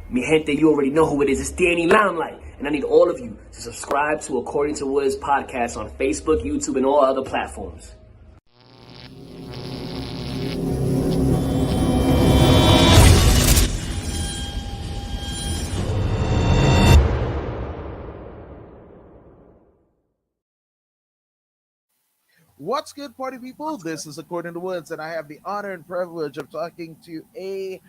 Mi gente, you already know who it is. It's Danny Limelight. And I need all of you to subscribe to According to Woods podcast on Facebook, YouTube, and all other platforms. What's good, party people? This is According to Woods, and I have the honor and privilege of talking to a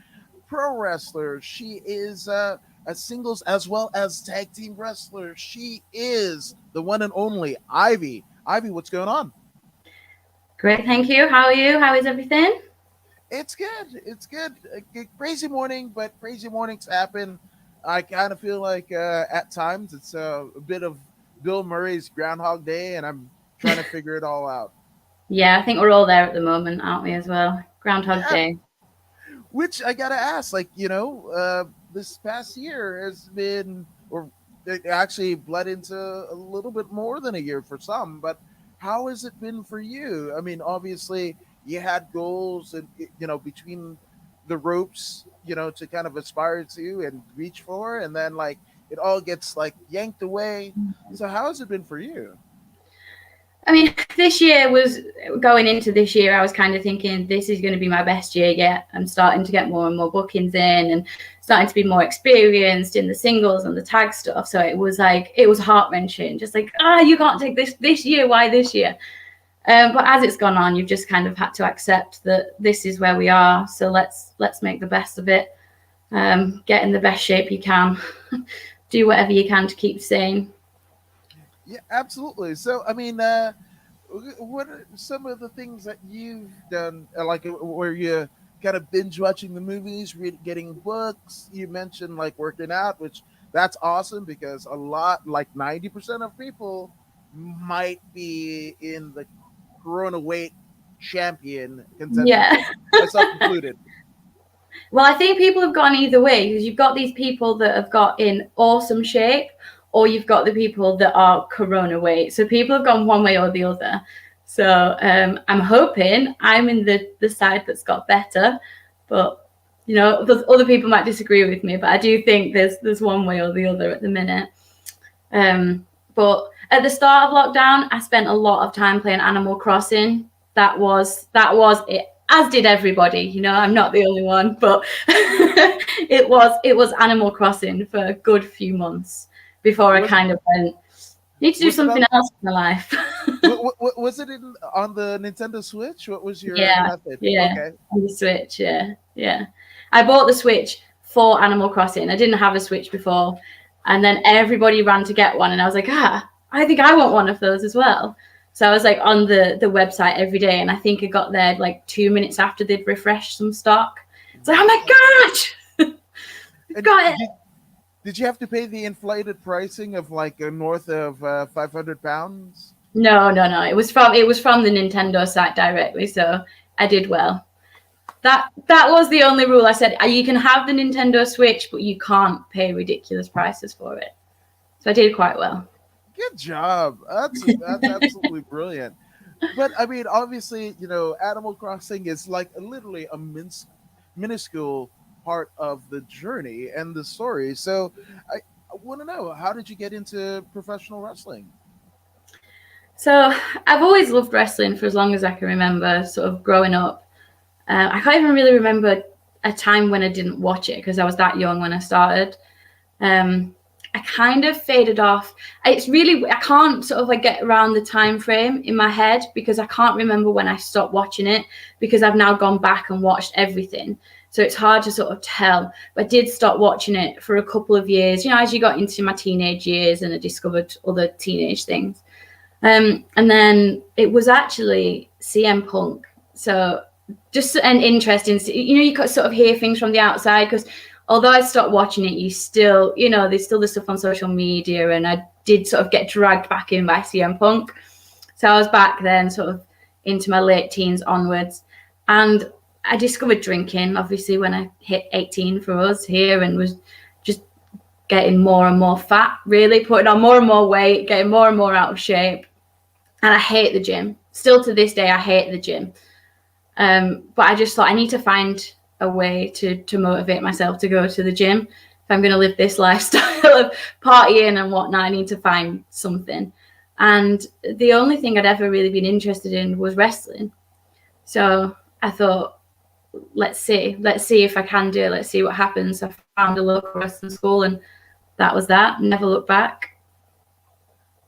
pro wrestler. She is a singles as well as tag team wrestler. She is the one and only Ivy. Ivy, what's going on? Great, thank you. How are you? How is everything? It's good. It's good. A crazy morning, but crazy mornings happen. I kind of feel like at times it's a bit of Bill Murray's Groundhog Day, and I'm trying to figure it all out. Yeah, I think we're all there at the moment, aren't we, as well? Groundhog Day. Which I gotta ask, this past year has been, or it actually bled into a little bit more than a year for some, but how has it been for you? I mean, obviously you had goals and, between the ropes, to kind of aspire to and reach for, and then it all gets yanked away. So how has it been for you? I mean, this year was going into this year, I was kind of thinking this is going to be my best year yet. I'm starting to get more and more bookings in and starting to be more experienced in the singles and the tag stuff. So it was heart-wrenching, just you can't take this year. Why this year? But as it's gone on, you've just kind of had to accept that this is where we are. So let's make the best of it. Get in the best shape you can. Do whatever you can to keep sane. Yeah, absolutely. So, I mean, what are some of the things that you've done, where you kind of binge watching the movies, getting books? You mentioned working out, which that's awesome because a lot, 90% of people might be in the Corona weight champion contention, yeah. myself included. Well, I think people have gone either way because you've got these people that have got in awesome shape, or you've got the people that are Corona weight. So people have gone one way or the other. So I'm hoping I'm in the side that's got better, but other people might disagree with me. But I do think there's one way or the other at the minute. But at the start of lockdown, I spent a lot of time playing Animal Crossing. That was it. As did everybody, I'm not the only one, but it was Animal Crossing for a good few months before I kind of went, need to do something else in my life. Was it on the Nintendo Switch? What was your method? Yeah, okay. On the Switch, yeah. I bought the Switch for Animal Crossing. I didn't have a Switch before, and then everybody ran to get one, and I was like, I think I want one of those as well. So I was on the website every day, and I think I got there 2 minutes after they'd refreshed some stock. It's like, oh my god, got it. Did you have to pay the inflated pricing of north of 500 pounds? No. It was from the Nintendo site directly, so I did well. That was the only rule. I said you can have the Nintendo Switch, but you can't pay ridiculous prices for it. So I did quite well. Good job. That's absolutely brilliant. But I mean, obviously, Animal Crossing is literally a minuscule part of the journey and the story. So I want to know, how did you get into professional wrestling? So I've always loved wrestling for as long as I can remember, sort of growing up. I can't even really remember a time when I didn't watch it because I was that young when I started. I kind of faded off. It's really, I can't sort of get around the time frame in my head because I can't remember when I stopped watching it because I've now gone back and watched everything. So it's hard to sort of tell. But I did stop watching it for a couple of years, as you got into my teenage years and I discovered other teenage things. And then it was actually CM Punk. So just an interesting, you could sort of hear things from the outside because although I stopped watching it, you still, there's still the stuff on social media, and I did sort of get dragged back in by CM Punk. So I was back then sort of into my late teens onwards. And I discovered drinking, obviously, when I hit 18 for us here, and was just getting more and more fat, really putting on more and more weight, getting more and more out of shape. And I hate the gym. Still to this day, I hate the gym. But I just thought I need to find a way to motivate myself to go to the gym I'm going to live this lifestyle of partying and whatnot, I need to find something. And the only thing I'd ever really been interested in was wrestling. So I thought, let's see if I can do it. Let's see what happens. I found a local wrestling school, and that was that. Never looked back.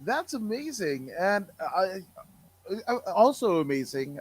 That's amazing. And also amazing.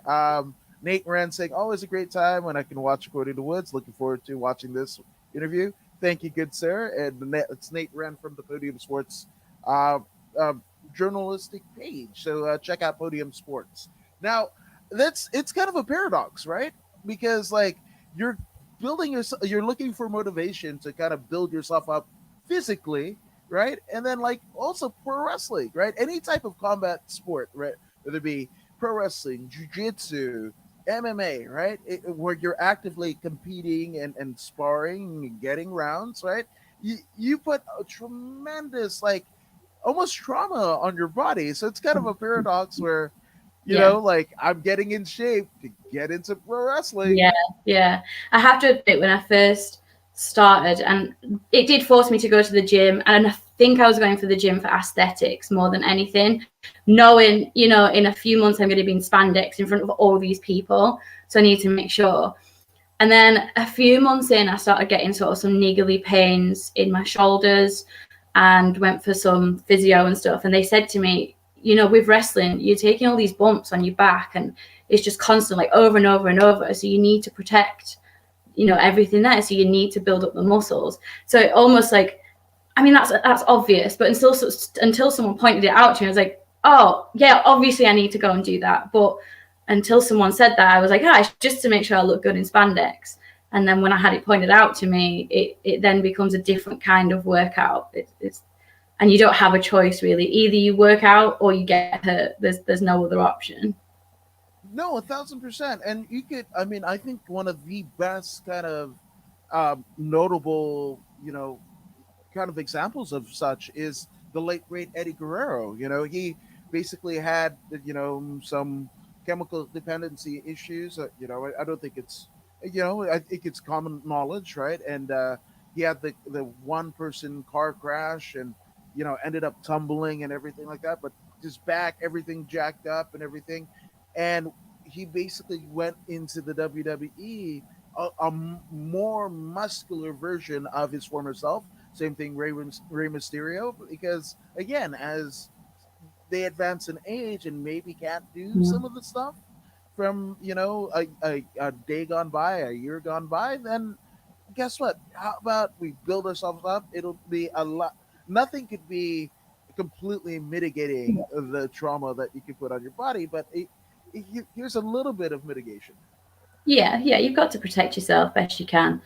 Nate Rand saying, always a great time when I can watch According to Woods. Looking forward to watching this interview. Thank you, good sir. And it's Nate Rand from the Podium Sports uh, uh, journalistic page. So check out Podium Sports. Now, it's kind of a paradox, right? Because like you're you're looking for motivation to kind of build yourself up physically, right? And then like also pro wrestling, right? Any type of combat sport, right? Whether it be pro wrestling, jiu-jitsu, MMA, right? Where you're actively competing and sparring and getting rounds, right? You put a tremendous like almost trauma on your body. So it's kind of a paradox where you know, like I'm getting in shape to get into pro wrestling. Yeah. I have to admit, when I first started, and it did force me to go to the gym, and I think I was going for the gym for aesthetics more than anything, knowing, you know, in a few months I'm going to be in spandex in front of all these people, so I need to make sure. And then a few months in, I started getting sort of some niggly pains in my shoulders, and went for some physio and stuff, and they said to me, you know, with wrestling, you're taking all these bumps on your back, and it's just constant, like over and over and over. So you need to protect, you know, everything there. So you need to build up the muscles. So it almost like, I mean, that's obvious, but until someone pointed it out to me, I was like, oh yeah, obviously I need to go and do that. But until someone said that, I was like, it's just to make sure I look good in spandex. And then when I had it pointed out to me, it then becomes a different kind of workout. It's and you don't have a choice really. Either you work out or you get hurt. There's no other option. No, 1,000%. And you could, I mean, I think one of the best kind of notable, you know, kind of examples of such is the late great Eddie Guerrero. You know, he basically had, you know, some chemical dependency issues. You know, I don't think it's, you know, I think it's common knowledge, right? And he had the one person car crash and, you know, ended up tumbling and everything like that, but his back, everything jacked up and everything. And he basically went into the WWE, a more muscular version of his former self. Same thing, Rey Mysterio, because again, as they advance in age and maybe can't do some of the stuff from, you know, a day gone by, a year gone by, then guess what? How about we build ourselves up? It'll be a lot. Nothing could be completely mitigating the trauma that you could put on your body, but here's a little bit of mitigation. Yeah, you've got to protect yourself best you can.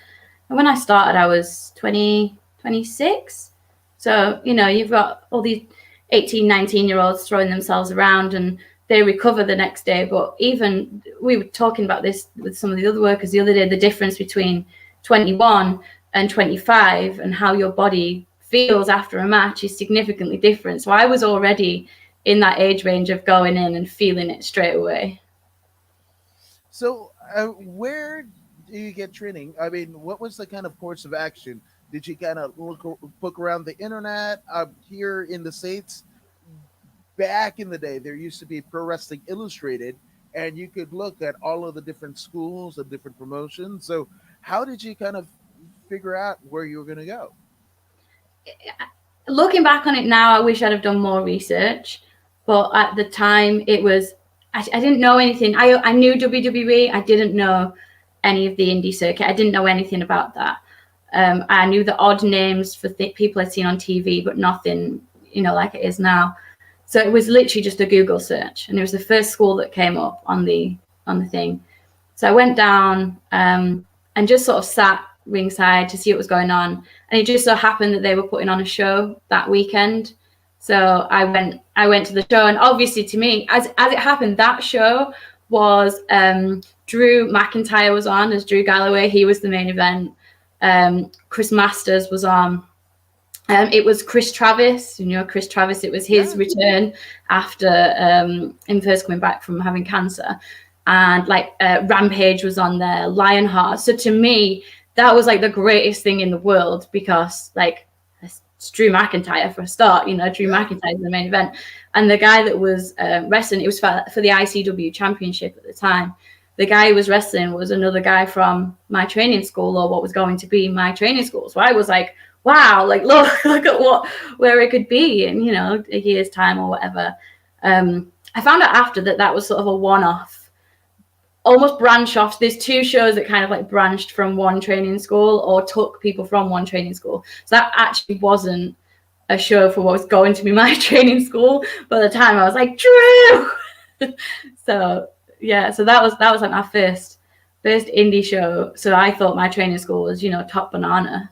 And when I started, I was 26. So, you know, you've got all these 18, 19-year-olds throwing themselves around and they recover the next day. But even, we were talking about this with some of the other workers the other day, the difference between 21 and 25 and how your body feels after a match is significantly different. So I was already in that age range of going in and feeling it straight away. So where do you get training? I mean, what was the kind of course of action? Did you kind of look around the internet? Here in the States, back in the day, there used to be Pro Wrestling Illustrated, and you could look at all of the different schools and different promotions. So how did you kind of figure out where you were going to go? Looking back on it now, I wish I'd have done more research, but at the time it was, I didn't know anything. I knew WWE. I didn't know any of the indie circuit. I didn't know anything about that. I knew the odd names for people I'd seen on TV, but nothing, you know, like it is now. So it was literally just a Google search, and it was the first school that came up on the thing. So I went down and just sort of sat ringside to see what was going on, and it just so happened that they were putting on a show that weekend. So I went to the show, and obviously to me, as it happened, that show was Drew McIntyre was on as Drew Galloway. He was the main event. Chris Masters was on. It was Chris Travis, you know, Chris Travis. It was his return after him first coming back from having cancer, and like Rampage was on there, Lionheart. So to me, that was like the greatest thing in the world, because like it's Drew McIntyre for a start. You know, Drew McIntyre is the main event, and the guy that was wrestling, it was for the ICW championship at the time. The guy who was wrestling was another guy from my training school, or what was going to be my training school. So I was like, wow, like look at where it could be in, you know, a year's time or whatever. I found out after that was sort of a one-off, almost branch off. There's two shows that kind of like branched from one training school, or took people from one training school. So that actually wasn't a show for what was going to be my training school. By the time I was like, Drew. So yeah, so that was like my first indie show. So I thought my training school was, you know, top banana.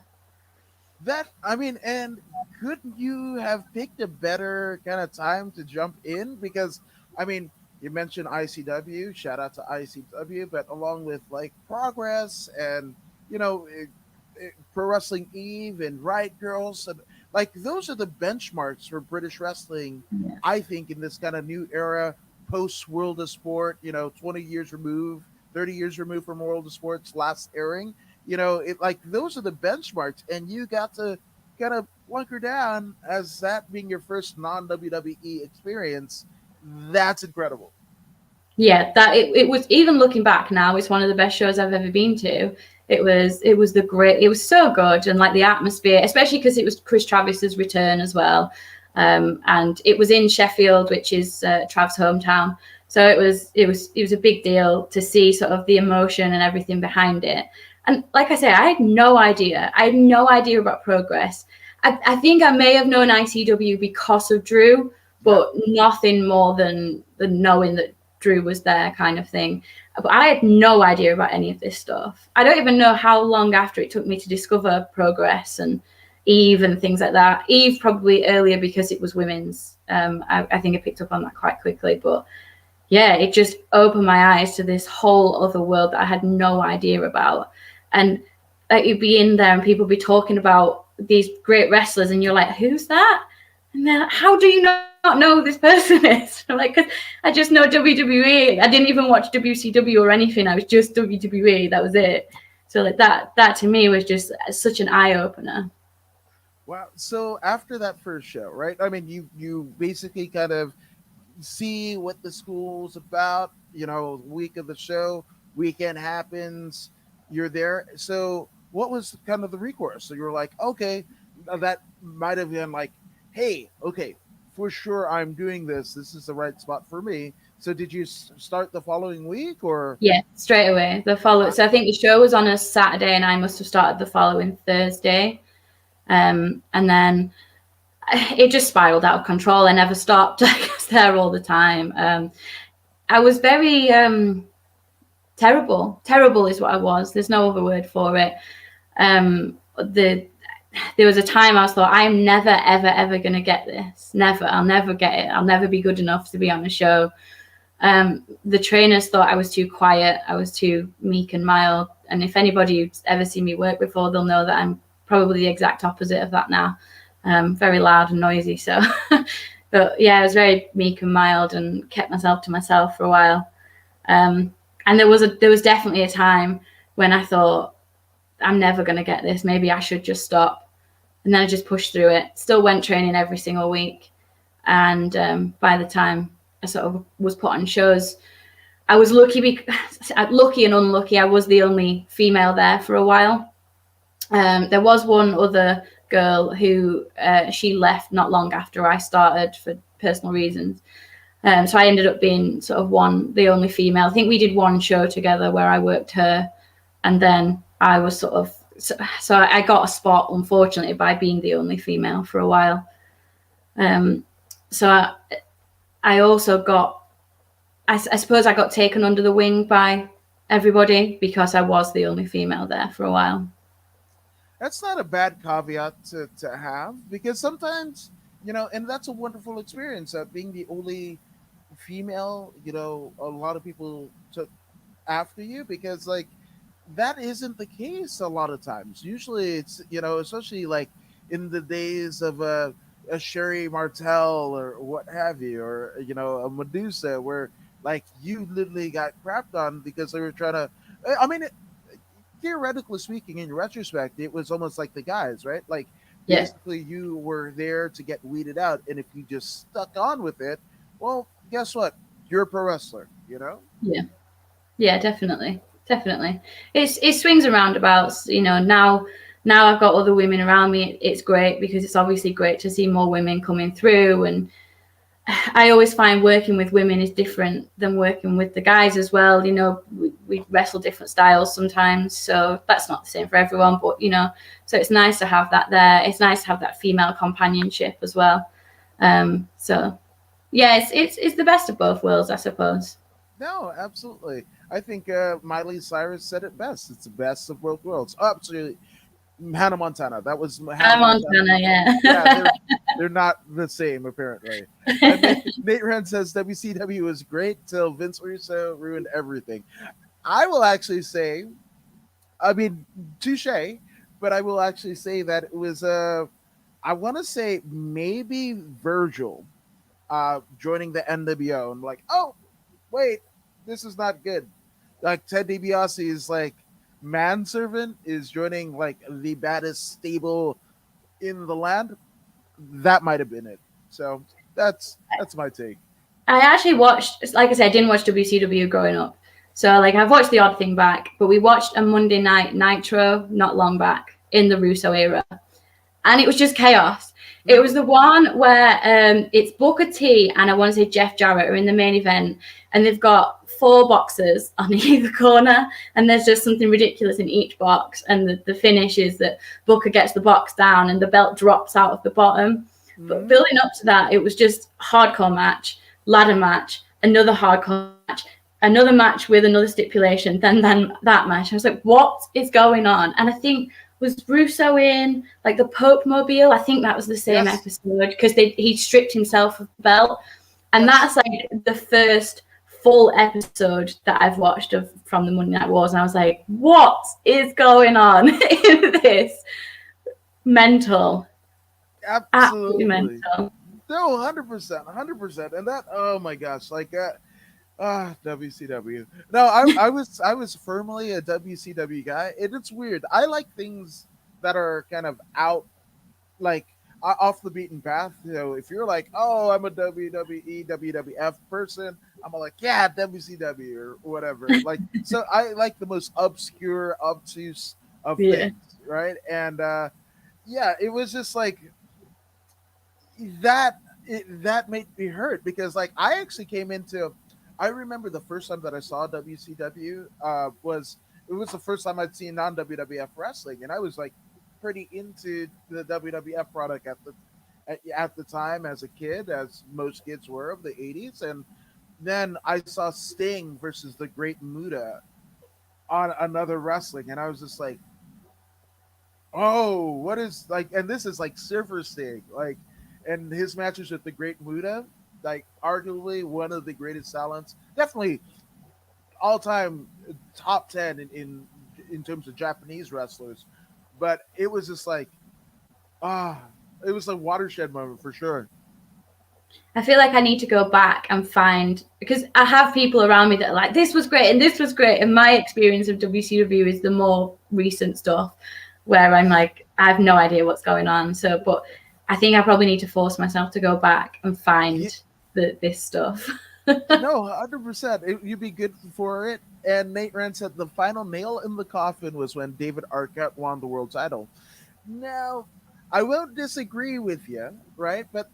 And couldn't you have picked a better kind of time to jump in? Because, I mean, you mentioned ICW, shout out to ICW, but along with like Progress and, you know, Pro Wrestling Eve and Riot Girls, and like those are the benchmarks for British wrestling, Yeah. I think, in this kind of new era, post World of Sport, you know, 20 years removed, 30 years removed from World of Sport's last airing. You know, it like those are the benchmarks, and you got to kind of bunker down as that being your first non WWE experience. That's incredible. Yeah, that it was, even looking back now, it's one of the best shows I've ever been to. It was it was so good, and like the atmosphere, especially because it was Chris Travis's return as well. And it was in Sheffield, which is Trav's hometown. So it was a big deal to see sort of the emotion and everything behind it. And like I say, I had no idea. I had no idea about Progress. I think I may have known ICW because of Drew, but nothing more than knowing that Drew was there, kind of thing. But I had no idea about any of this stuff. I don't even know how long after it took me to discover Progress and Eve and things like that. Eve probably earlier, because it was women's. I think I picked up on that quite quickly. But yeah, it just opened my eyes to this whole other world that I had no idea about. And like, you'd be in there and people be talking about these great wrestlers, and you're like, who's that? And then, how do you not know who this person is? I'm like, 'cause I just know WWE. I didn't even watch WCW or anything. I was just WWE. That was it. So like that to me was just such an eye opener. Wow. So after that first show, right? I mean, you basically kind of see what the school's about. You know, week of the show, weekend happens, you're there. So what was kind of the recourse? So you were like, okay, that might have been like, hey, okay, for sure, I'm doing this. This is the right spot for me. So did you start the following week, or? Yeah, straight away. So I think the show was on a Saturday, and I must have started the following Thursday. And then it just spiraled out of control. I never stopped. I was there all the time. I was very terrible. Terrible is what I was. There's no other word for it. There was a time I was thought, I am never, ever, ever going to get this. Never. I'll never get it. I'll never be good enough to be on a show. The trainers thought I was too quiet. I was too meek and mild. And if anybody who's ever seen me work before, they'll know that I'm probably the exact opposite of that now. Very loud and noisy. So, but yeah, I was very meek and mild and kept myself to myself for a while. And there was definitely a time when I thought, I'm never going to get this. Maybe I should just stop. And then I just pushed through it. Still went training every single week. And by the time I sort of was put on shows, I was lucky and unlucky. I was the only female there for a while. There was one other girl who she left not long after I started for personal reasons. So I ended up being sort of the only female. I think we did one show together where I worked her, and then I was sort of, so I got a spot, unfortunately, by being the only female for a while. So I also got, I suppose I got taken under the wing by everybody because I was the only female there for a while. That's not a bad caveat to have, because sometimes, you know, and that's a wonderful experience, being the only female. You know, a lot of people took after you, because like that isn't the case a lot of times. Usually it's, you know, especially like in the days of a Sherry Martel or what have you, or, you know, a Medusa, where like you literally got crapped on because they were trying to, I mean, theoretically speaking, in retrospect, it was almost like the guys, right? Like Yeah, basically you were there to get weeded out, and if you just stuck on with it, well, guess what? You're a pro wrestler, you know? yeah, yeah, definitely, definitely. It swings and roundabouts. Now I've got other women around me. It's great because it's obviously great to see more women coming through, and I always find working with women is different than working with the guys as well. We wrestle different styles sometimes, so that's not the same for everyone. But so it's nice to have that there. It's nice to have that female companionship as well. So yeah, it's the best of both worlds, I suppose. No, absolutely. I think Miley Cyrus said it best. It's the best of both worlds. Oh, absolutely. Hannah Montana. That was Hannah I'm Montana. Montana, Yeah, yeah. they're not the same apparently. And Nate Rand says WCW was great till Vince Russo ruined everything. I will actually say, I mean, touche, but I will actually say that it was I want to say maybe Virgil joining the NWO and like, oh wait, this is not good. Like Ted DiBiase's like manservant is joining like the baddest stable in the land. That might have been it. So that's my take. I actually watched, like I said, I didn't watch WCW growing up. So like I've watched the odd thing back, but we watched a Monday night Nitro not long back in the Russo era. And it was just chaos. It was the one where it's Booker T and I want to say Jeff Jarrett are in the main event, and they've got 4 boxes on either corner, and there's just something ridiculous in each box. And the finish is that Booker gets the box down and the belt drops out of the bottom. But building up to that, it was just hardcore match, ladder match, another hardcore match, another match with another stipulation, then that match. I was like, what is going on? And I think was Russo in like the Pope Mobile? I think that was the same episode because he stripped himself of the belt, and that's like the first full episode that I've watched from the Monday Night Wars, and I was like, what is going on in this? Mental, absolutely Absolutely. mental. No, 100%, 100%. And that, oh my gosh, like WCW. No, I was firmly a WCW guy. It's weird. I like things that are kind of out, like off the beaten path. If you're like, oh, I'm a WWE, WWF person, I'm like, yeah, WCW or whatever. Like, so I like the most obscure, obtuse of Yeah. things, right? And yeah, it was just like that. That made me hurt because, like, I actually came into. I remember the first time that I saw WCW was it was the first time I'd seen non WWF wrestling, and I was like pretty into the WWF product at the time as a kid, as most kids were of the '80s, and then I saw Sting versus the Great Muta on another wrestling, and I was just like, oh, what is like, and this is like Surfer Sting, like, and his matches with the Great Muta, like arguably one of the greatest talents, definitely all time top 10 in terms of Japanese wrestlers, but it was just like ah, it was a watershed moment for sure. I feel like I need to go back and find, because I have people around me that are like, this was great and this was great. And my experience of WCW is the more recent stuff where I'm like, I have no idea what's going on. So, but I think I probably need to force myself to go back and find this stuff. No, 100%. You'd be good for it. And Nate Rand said the final nail in the coffin was when David Arquette won the world title. Now, I won't disagree with you, right? But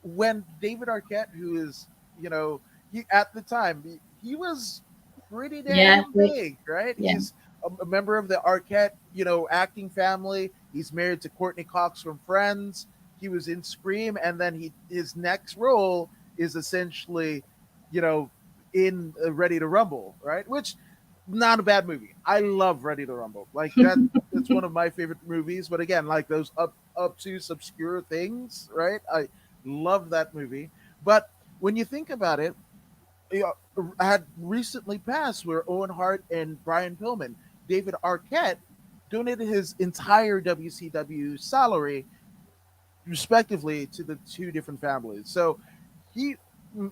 when David Arquette, who is, he at the time, he was pretty Yeah, damn big, right? yeah. He's a member of the Arquette, acting family. He's married to Courtney Cox from Friends. He was in Scream, and then his next role is essentially, in Ready to Rumble, right? Which not a bad movie. I love Ready to Rumble. Like that, it's one of my favorite movies. But again, like those obtuse, obscure things, right? I love that movie. But when you think about it, had recently passed where Owen Hart and Brian Pillman, David Arquette donated his entire WCW salary respectively to the two different families. So he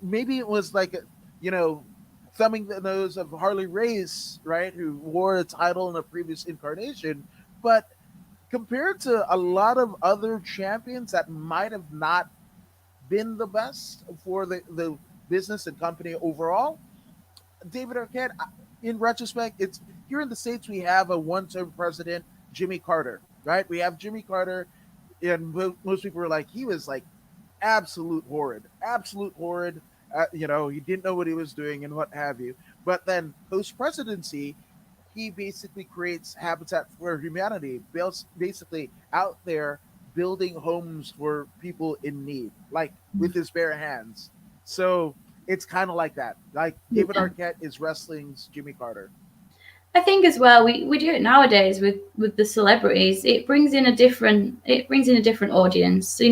maybe it was like you know thumbing the nose of Harley Race, right, who wore a title in a previous incarnation, but compared to a lot of other champions that might have not been the best for the business and company overall, David Arquette, in retrospect, it's here in the States, we have a one-term president, Jimmy Carter, right? We have Jimmy Carter, and most people were like, he was like absolute horrid, absolute horrid. He didn't know what he was doing and what have you. But then post presidency, he basically creates Habitat for Humanity, basically out there building homes for people in need, like with his bare hands. So it's kind of like that. Like David Arquette is wrestling's Jimmy Carter. I think as well we do it nowadays with the celebrities. It brings in a different audience. So,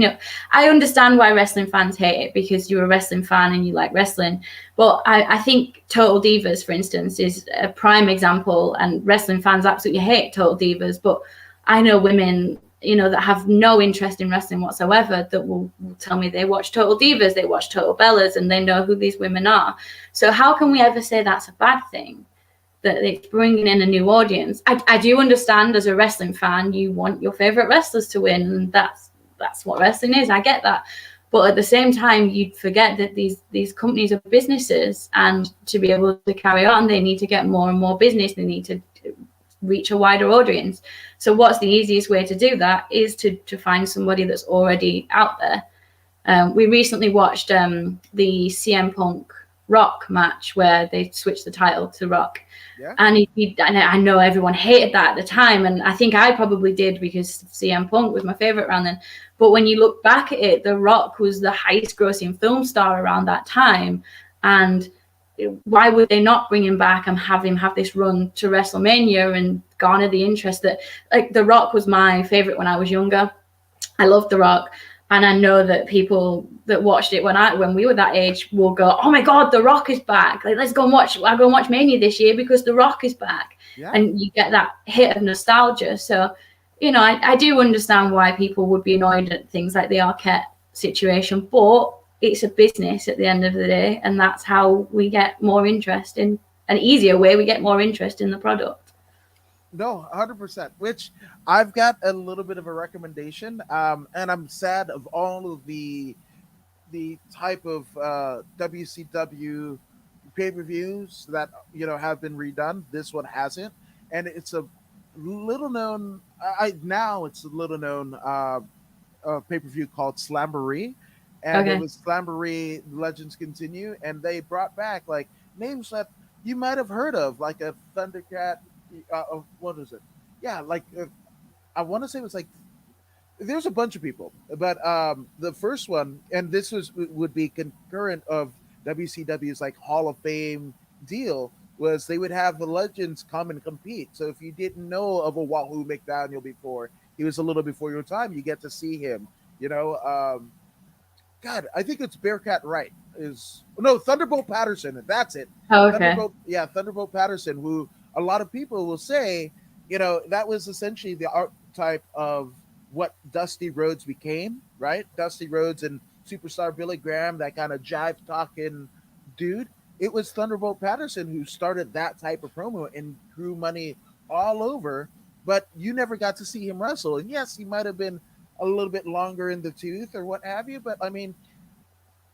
I understand why wrestling fans hate it because you're a wrestling fan and you like wrestling. But I think Total Divas, for instance, is a prime example, and wrestling fans absolutely hate Total Divas. But I know women, that have no interest in wrestling whatsoever that will tell me they watch Total Divas, they watch Total Bellas, and they know who these women are. So how can we ever say that's a bad thing? That it's bringing in a new audience. I do understand as a wrestling fan, you want your favorite wrestlers to win, and that's what wrestling is. I get that, but at the same time, you'd forget that these companies are businesses, and to be able to carry on, they need to get more and more business. They need to reach a wider audience. So, what's the easiest way to do that is to find somebody that's already out there. We recently watched the CM Punk Rock match where they switched the title to Rock. Yeah. And I know everyone hated that at the time, and I think I probably did because CM Punk was my favorite around then. But when you look back at it, The Rock was the highest grossing film star around that time, and why would they not bring him back and have him have this run to WrestleMania and garner the interest that, like, The Rock was my favorite when I was younger. I loved The Rock. And I know that people that watched it when we were that age will go, "Oh my God, The Rock is back! Like, let's go and watch. I'll go and watch Mania this year because The Rock is back." Yeah. And you get that hit of nostalgia. So, I do understand why people would be annoyed at things like the Arquette situation, but it's a business at the end of the day, and that's how we get more interest in an easier way. We get more interest in the product. No, 100%. Which I've got a little bit of a recommendation, and I'm sad of all of the type of WCW pay-per-views that have been redone. This one hasn't, and it's a little known. It's a little known pay-per-view called Slamboree, and it was Slamboree Legends Continue, and they brought back like names that you might have heard of, like a Thundercat. What is it? Yeah, like I want to say it was like there's a bunch of people, but the first one, and this would be concurrent of WCW's like Hall of Fame deal, was they would have the legends come and compete. So if you didn't know of a Wahoo McDaniel before, he was a little before your time, you get to see him. God, I think it's Bearcat Wright Thunderbolt Patterson. That's it. Oh, okay. Thunderbolt Patterson, who a lot of people will say, that was essentially the archetype of what Dusty Rhodes became, right? Dusty Rhodes and superstar Billy Graham, that kind of jive talking dude. It was Thunderbolt Patterson who started that type of promo and grew money all over, but you never got to see him wrestle. And yes, he might have been a little bit longer in the tooth or what have you, but I mean,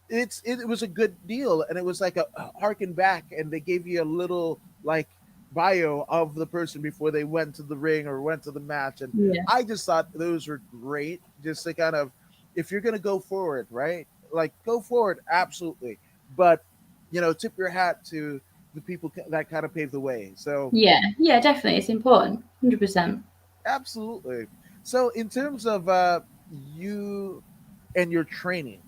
it was a good deal, and it was like a harken back, and they gave you a little like bio of the person before they went to the ring or went to the match. And I just thought those were great, just to kind of, if you're going to go forward, right? Like, go forward, absolutely. But, tip your hat to the people that kind of paved the way. So yeah, definitely. It's important. 100%. Absolutely. So in terms of you and your training,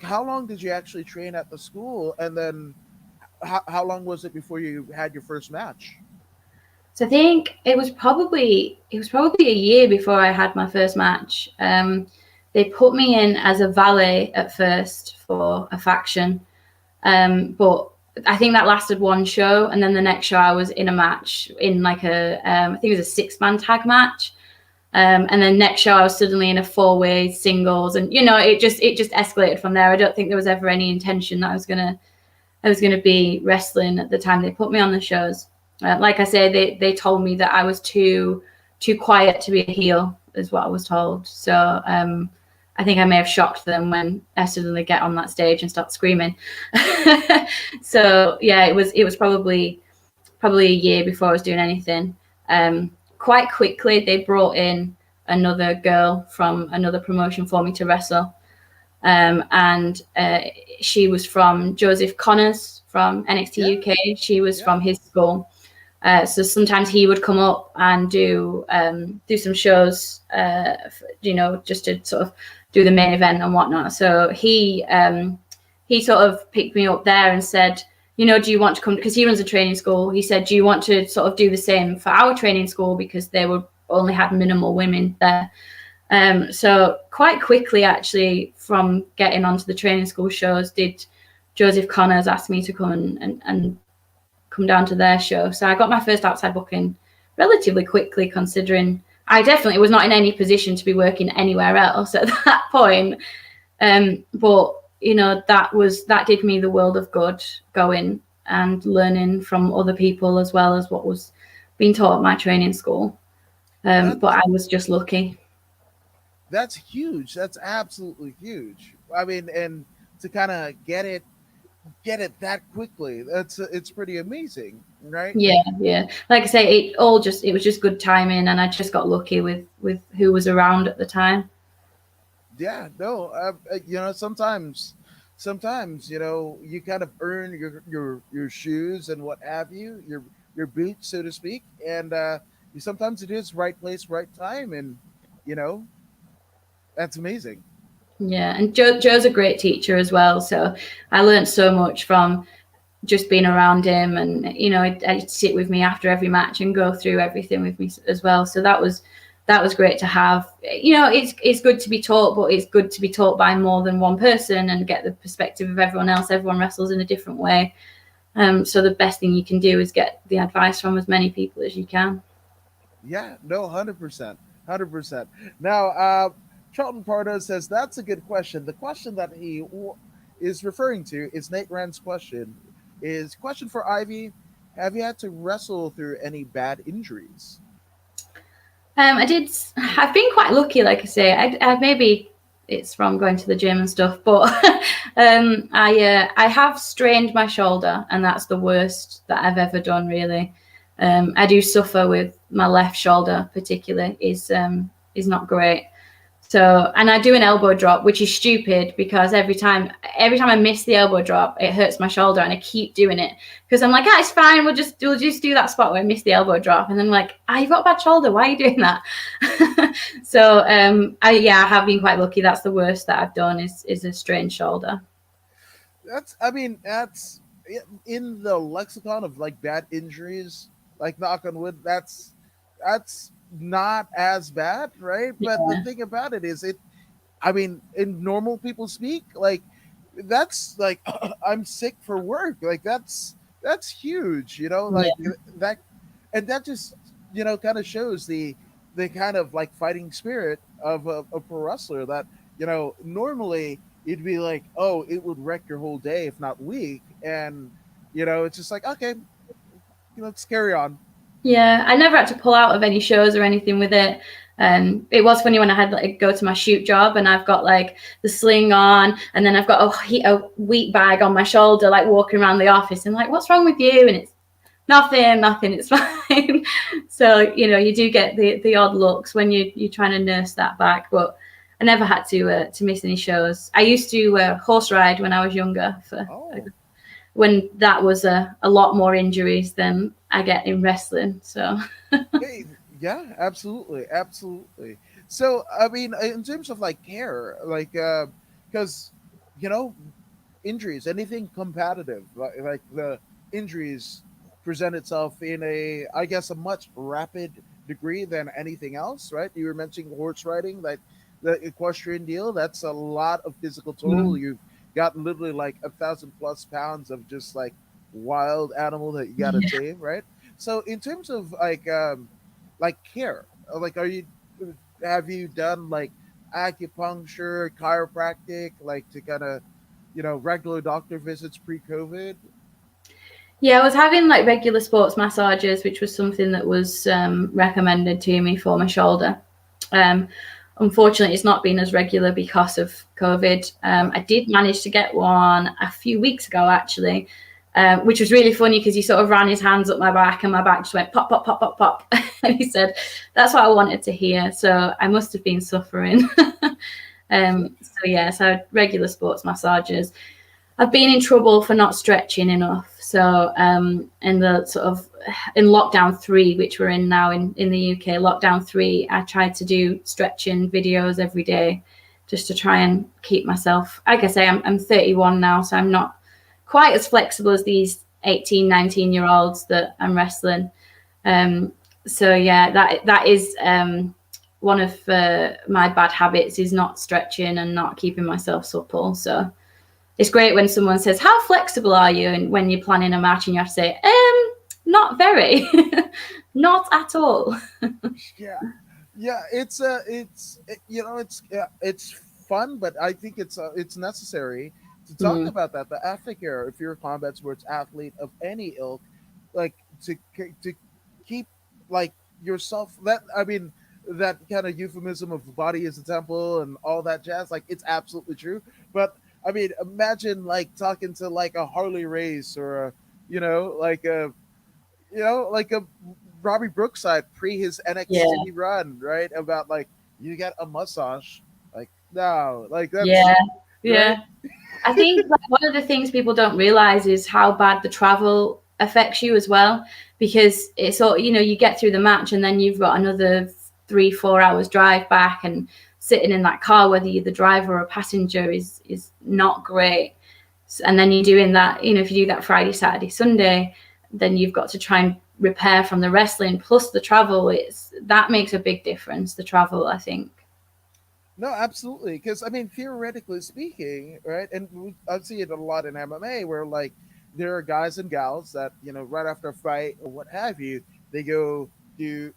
how long did you actually train at the school? And then how long was it before you had your first match? So I think it was probably a year before I had my first match. They put me in as a valet at first for a faction, but I think that lasted one show, and then the next show I was in a match in like I think it was a 6-man tag match, and then next show I was suddenly in a 4-way singles, and it just escalated from there. I don't think there was ever any intention that I was gonna I was going to be wrestling at the time they put me on the shows. Like I say, they told me that I was too quiet to be a heel, is what I was told. So I think I may have shocked them when I suddenly get on that stage and start screaming. So yeah, it was probably a year before I was doing anything. Quite quickly, they brought in another girl from another promotion for me to wrestle. And she was from Joseph Connors from NXT UK. She was from his school. So sometimes he would come up and do some shows, just to sort of do the main event and whatnot. So he sort of picked me up there and said, do you want to come? Because he runs a training school. He said, do you want to sort of do the same for our training school? Because they only had minimal women there. So quite quickly, actually, from getting onto the training school shows, did Joseph Connors ask me to come and come down to their show. So I got my first outside booking relatively quickly, considering I definitely was not in any position to be working anywhere else at that point. But that did me the world of good, going and learning from other people as well as what was being taught at my training school. But I was just lucky. That's huge. That's absolutely huge. I mean, and to kind of get it that quickly, it's pretty amazing, right? Yeah. Like I say, it was just good timing, and I just got lucky with who was around at the time. Yeah, no, sometimes you kind of earn your shoes and what have you, your boots, so to speak, and sometimes it is right place, right time, and you know that's amazing. Yeah, and Joe's a great teacher as well. So I learned so much from just being around him, and I'd sit with me after every match and go through everything with me as well. So that was great to have. It's good to be taught, but it's good to be taught by more than one person and get the perspective of everyone else. Everyone wrestles in a different way. So the best thing you can do is get the advice from as many people as you can. Yeah, no, 100%, 100%. Now, Charlton Pardo says that's a good question. The question that he is referring to is Nate Rand's question. Is question for Ivy: have you had to wrestle through any bad injuries? I did. I've been quite lucky, like I say. I maybe it's from going to the gym and stuff, but I have strained my shoulder, and that's the worst that I've ever done. Really, I do suffer with my left shoulder, particularly is not great. So, and I do an elbow drop, which is stupid because every time I miss the elbow drop, it hurts my shoulder, and I keep doing it because I'm like, it's fine. We'll just do that spot where I miss the elbow drop, and then I'm like, you've got a bad shoulder. Why are you doing that? So, I have been quite lucky. That's the worst that I've done is a strained shoulder. That's in the lexicon of like bad injuries. Like knock on wood, that's not as bad, right? Yeah. But the thing about it is, I mean, in normal people speak, like that's like I'm sick for work. Like that's huge, like that, and that just kind of shows the kind of like fighting spirit of a pro wrestler that normally it'd be like, oh, it would wreck your whole day if not week, and it's just like, okay, let's carry on. Yeah, I never had to pull out of any shows or anything with it. It was funny when I had like go to my shoot job and I've got like the sling on, and then I've got a wheat bag on my shoulder, like walking around the office, and like, what's wrong with you? And it's nothing, it's fine. So you do get the odd looks when you're trying to nurse that back, but I never had to miss any shows. I used to horse ride when I was younger when that was a lot more injuries than I get in wrestling. So Hey, yeah, absolutely, absolutely. So I mean, in terms of like care, like because you know injuries, anything competitive, like the injuries present itself in I guess, a much rapid degree than anything else, right? You were mentioning horse riding, like the equestrian deal. That's a lot of physical toll. You've got literally like 1,000+ pounds of just like wild animal that you got to tame, right? So in terms of like care, like have you done like acupuncture, chiropractic, like to kind of regular doctor visits pre-COVID? Yeah, I was having like regular sports massages, which was something that was recommended to me for my shoulder. Unfortunately, it's not been as regular because of COVID. I did manage to get one a few weeks ago, actually, which was really funny because he sort of ran his hands up my back and my back just went pop, pop, pop, pop, pop. And he said, that's what I wanted to hear. So I must have been suffering. So regular sports massages. I've been in trouble for not stretching enough. So in lockdown 3, which we're in now in the UK, lockdown 3, I tried to do stretching videos every day just to try and keep myself. Like I say, I'm 31 now, so I'm not quite as flexible as these 18, 19-year-olds that I'm wrestling. That is one of my bad habits, is not stretching and not keeping myself supple. So it's great when someone says, how flexible are you? And when you're planning a match and you have to say, not very, not at all. It's fun, but I think it's necessary to talk about that. The aftercare, if you're a combat sports athlete of any ilk, like to keep like yourself, that kind of euphemism of body is a temple and all that jazz, like it's absolutely true. But I mean, imagine like talking to like a Harley Race or like a Robbie Brookside pre his NXT run, right? About like, you got a massage, like no, like that's right? I think like, one of the things people don't realize is how bad the travel affects you as well, because it's all, you get through the match and then you've got another 3-4 hours drive back, and sitting in that car, whether you're the driver or a passenger, is not great. And then you're doing that, if you do that Friday, Saturday, Sunday, then you've got to try and repair from the wrestling plus the travel. That makes a big difference, the travel, I think. No, absolutely. Because I mean, theoretically speaking, right? And I see it a lot in MMA where like there are guys and gals that, right after a fight or what have you, they go do,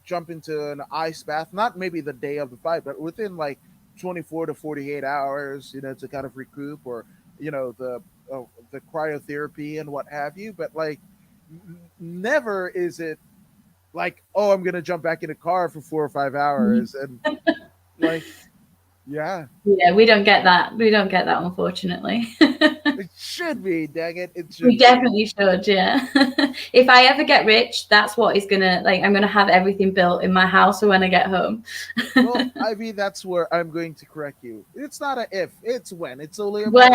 jump into an ice bath, not maybe the day of the fight, but within like 24 to 48 hours, to kind of recoup, or, the cryotherapy and what have you. But like, never is it like, oh, I'm going to jump back in a car for 4 or 5 hours. And like, yeah, we don't get that. Unfortunately. It should be, dang it. It should. We definitely should, yeah. If I ever get rich, that's what is gonna, like, I'm gonna have everything built in my house when I get home. Well, Ivy, that's where I'm going to correct you. It's not a if, it's when. It's only a when,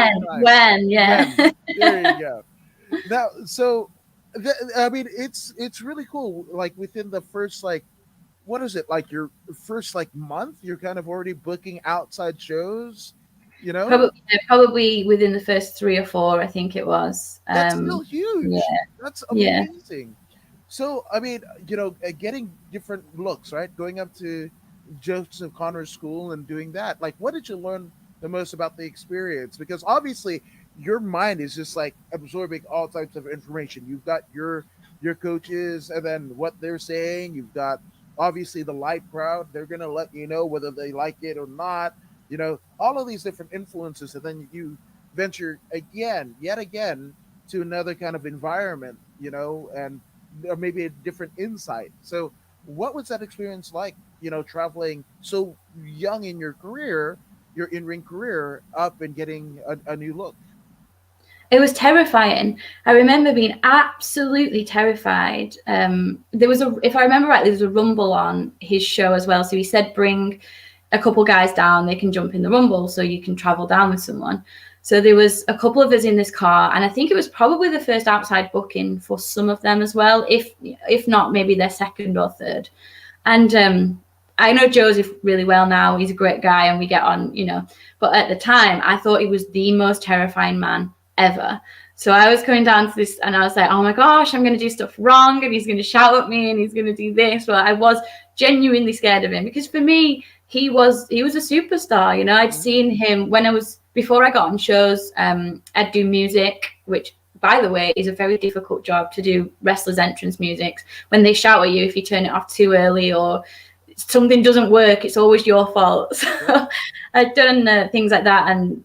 yeah. When. There you go. Now, so I mean, it's really cool. Like within the first, like, what is it, like your first like month, you're kind of already booking outside shows, probably within the first 3 or 4, I think it was. That's still huge. Yeah. That's amazing. So I mean, getting different looks, right? Going up to Joseph Connor's school and doing that. Like, what did you learn the most about the experience? Because obviously your mind is just like absorbing all types of information. You've got your coaches and then what they're saying. You've got obviously the light crowd. They're going to let you know whether they like it or not. All of these different influences. And then you venture yet again to another kind of environment, and or maybe a different insight. So what was that experience like, traveling so young in your career, your in-ring career, up and getting a new look? It was terrifying. I remember being absolutely terrified. If I remember rightly, there was a rumble on his show as well. So he said, bring a couple guys down, they can jump in the rumble so you can travel down with someone. So there was a couple of us in this car, and I think it was probably the first outside booking for some of them as well. If not, maybe their second or third. And I know Joseph really well now. He's a great guy and we get on, but at the time I thought he was the most terrifying man ever. So I was going down to this and I was like, oh my gosh, I'm going to do stuff wrong and he's going to shout at me and he's going to do this. Well, I was genuinely scared of him because for me, he was a superstar. I'd seen him before I got on shows. I'd do music, which by the way is a very difficult job to do. Wrestlers' entrance music, when they shout at you if you turn it off too early or something doesn't work, it's always your fault. So I'd done things like that, and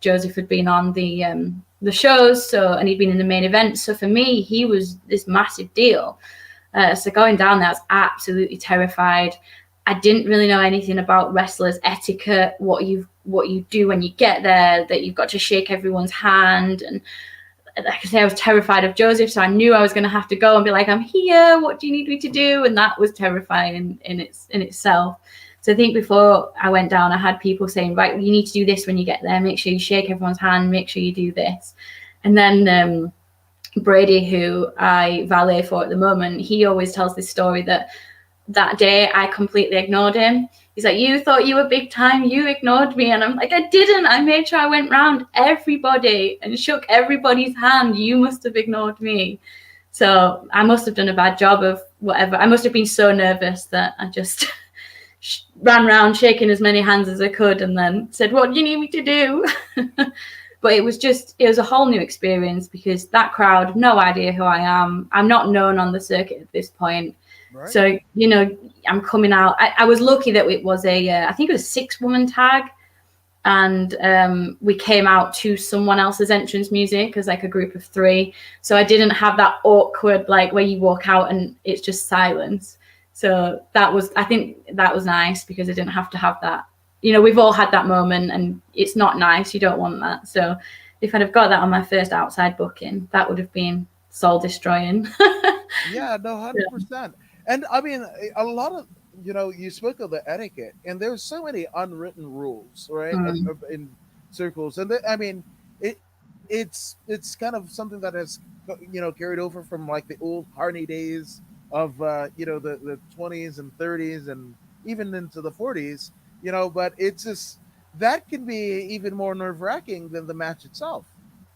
Joseph had been on the the shows. So, and he'd been in the main event. So for me, he was this massive deal. So going down there, I was absolutely terrified. I didn't really know anything about wrestlers' etiquette, what you do when you get there, that you've got to shake everyone's hand. And like I say, I was terrified of Joseph, so I knew I was going to have to go and be like, I'm here, what do you need me to do? And that was terrifying in itself. So I think before I went down, I had people saying, right, you need to do this when you get there. Make sure you shake everyone's hand. Make sure you do this. And then Brady, who I valet for at the moment, he always tells this story that day I completely ignored him. He's like, you thought you were big time, you ignored me. And I'm like, I didn't. I made sure I went round everybody and shook everybody's hand. You must have ignored me. So I must have done a bad job of whatever. I must have been so nervous that I just ran around shaking as many hands as I could and then said, what do you need me to do? But it was a whole new experience because that crowd, no idea who I am. I'm not known on the circuit at this point. Right. So, I'm coming out. I was lucky that it was I think it was a 6-woman tag. And we came out to someone else's entrance music as like a group of 3. So I didn't have that awkward, like where you walk out and it's just silence. So I think that was nice because I didn't have to have that. We've all had that moment and it's not nice. You don't want that. So if I'd have got that on my first outside booking, that would have been soul destroying. Yeah, no, 100%. And I mean, a lot of, you spoke of the etiquette and there's so many unwritten rules, right? In circles. And I mean, it's kind of something that has, carried over from like the old Harney days of, the 20s and 30s and even into the 40s. But it's just that can be even more nerve-wracking than the match itself.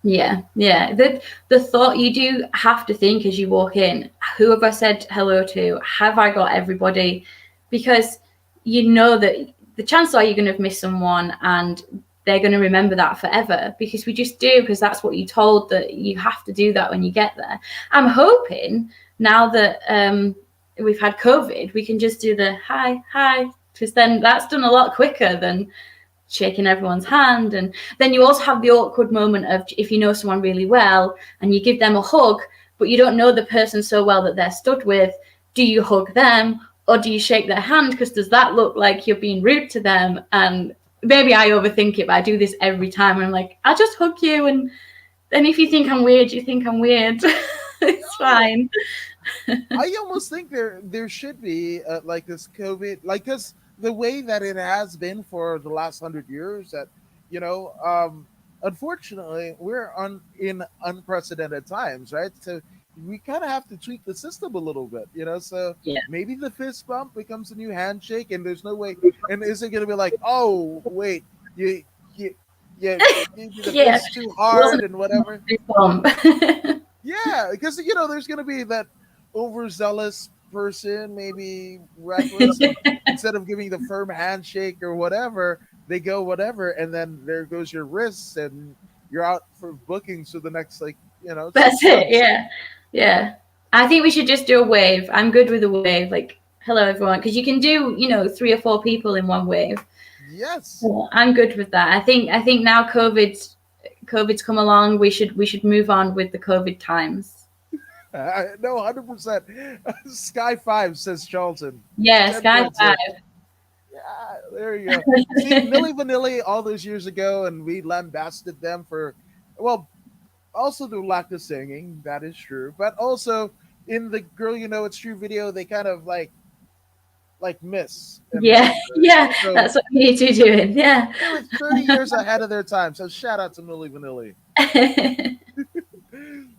Yeah. The thought you do have to think as you walk in, who have I said hello to? Have I got everybody? Because that the chances are you're going to have missed someone and they're going to remember that forever because we just do, because that's what you told, that you have to do that when you get there. I'm hoping now that we've had COVID, we can just do the hi, because then that's done a lot quicker than shaking everyone's hand. And then you also have the awkward moment of if you know someone really well and you give them a hug, but you don't know the person so well that they're stood with. Do you hug them or do you shake their hand? Because does that look like you're being rude to them? And maybe I overthink it, but I do this every time. And I'm like, I'll just hug you. And then if you think I'm weird, you think I'm weird. It's fine. I almost think there should be like this COVID, like, because the way that it has been for the last 100 years, that unfortunately we're in unprecedented times, right? So we kind of have to tweak the system a little bit, So maybe the fist bump becomes a new handshake, and there's no way. And is it going to be like, oh wait, you the fist too hard and whatever? Yeah, because there's going to be that overzealous person, maybe reckless. Instead of giving the firm handshake or whatever, they go whatever, and then there goes your wrists, and you're out for bookings for the next That's it. Yeah. I think we should just do a wave. I'm good with a wave, like hello everyone, because you can do 3 or 4 people in one wave. Yes. So I'm good with that. I think now COVID's come along. We should move on with the COVID times. No, 100%. Sky 5 says Charlton. Yeah, Sky 5. Yeah, there you go. See, Milli Vanilli all those years ago, and we lambasted them for, also the lack of singing. That is true, but also in the Girl You Know It's True video, they kind of like miss. Yeah, so that's what we need to be doing. Yeah, they were 30 years ahead of their time. So shout out to Milli Vanilli.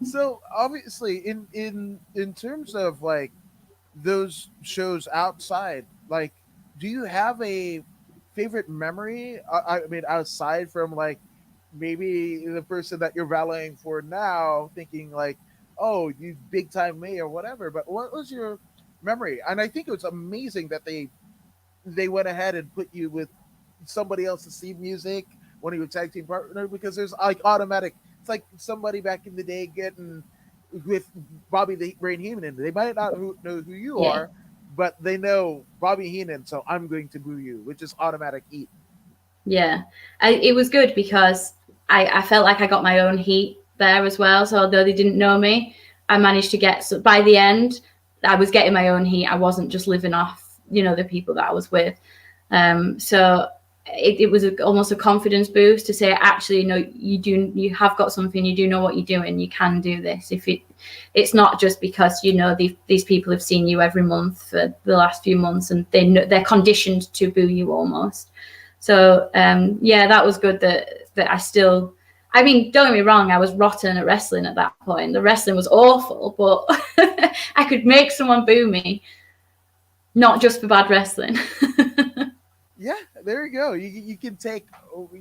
So obviously, in terms of like those shows outside, like, do you have a favorite memory? I mean, aside from like maybe the person that you're valeting for now, thinking like, oh, you big time me or whatever. But what was your memory? And I think it was amazing that they went ahead and put you with somebody else's theme music, one of your tag team partner, because there's like automatic. It's like somebody back in the day getting with Bobby the Brain Heenan. They might not know who you are, but they know Bobby Heenan, so I'm going to boo you, which is automatic eat. Yeah, it was good because I felt like I got my own heat there as well. So although they didn't know me, I managed to get, so by the end, I was getting my own heat. I wasn't just living off, the people that I was with. So it was almost a confidence boost to say, actually, you have got something, you do know what you're doing, you can do this. It's not just because, these people have seen you every month for the last few months and they're conditioned to boo you almost. So, that was good that I still, I mean, don't get me wrong, I was rotten at wrestling at that point. The wrestling was awful, but I could make someone boo me, not just for bad wrestling. Yeah, there you go. You can take,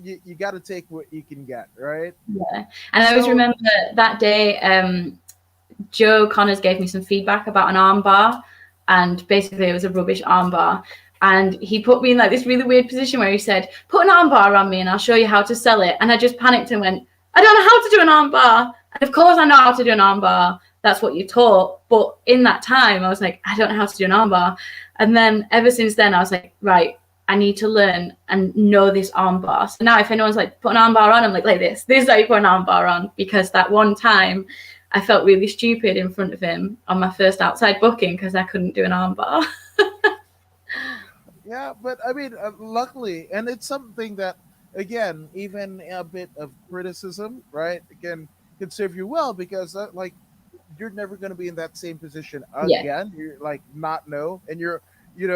you got to take what you can get, right? Yeah. And I always remember that day, Joe Connors gave me some feedback about an arm bar, and basically it was a rubbish arm bar. And he put me in like this really weird position where he said, put an arm bar on me and I'll show you how to sell it. And I just panicked and went, I don't know how to do an arm bar. And of course I know how to do an arm bar. That's what you taught. But in that time, I was like, I don't know how to do an arm bar. And then ever since then, I was like, right, I need to learn and know this arm bar. So now if anyone's like, put an arm bar on, I'm like this. This is how you put an arm bar on. Because that one time I felt really stupid in front of him on my first outside booking because I couldn't do an arm bar. Yeah, but I mean, luckily, and it's something that, again, even a bit of criticism, right, can serve you well, because you're never going to be in that same position again. Yeah. You're like not know, and you're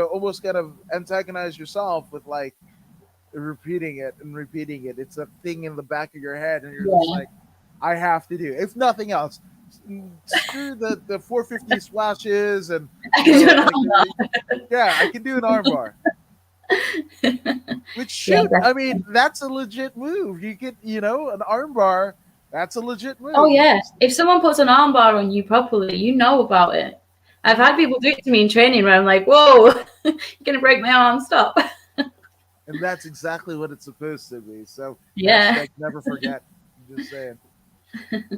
almost kind of antagonize yourself with like repeating it. It's a thing in the back of your head, and you're just like, I have to do, if nothing else. Screw the 450 splashes and I can do an arm bar. Which shoot, I mean, that's a legit move. You get, an arm bar, that's a legit move. Oh yeah. If someone puts an arm bar on you properly, you know about it. I've had people do it to me in training where I'm like, whoa, you're gonna break my arm, stop. And that's exactly what it's supposed to be. So never forget. I'm just saying.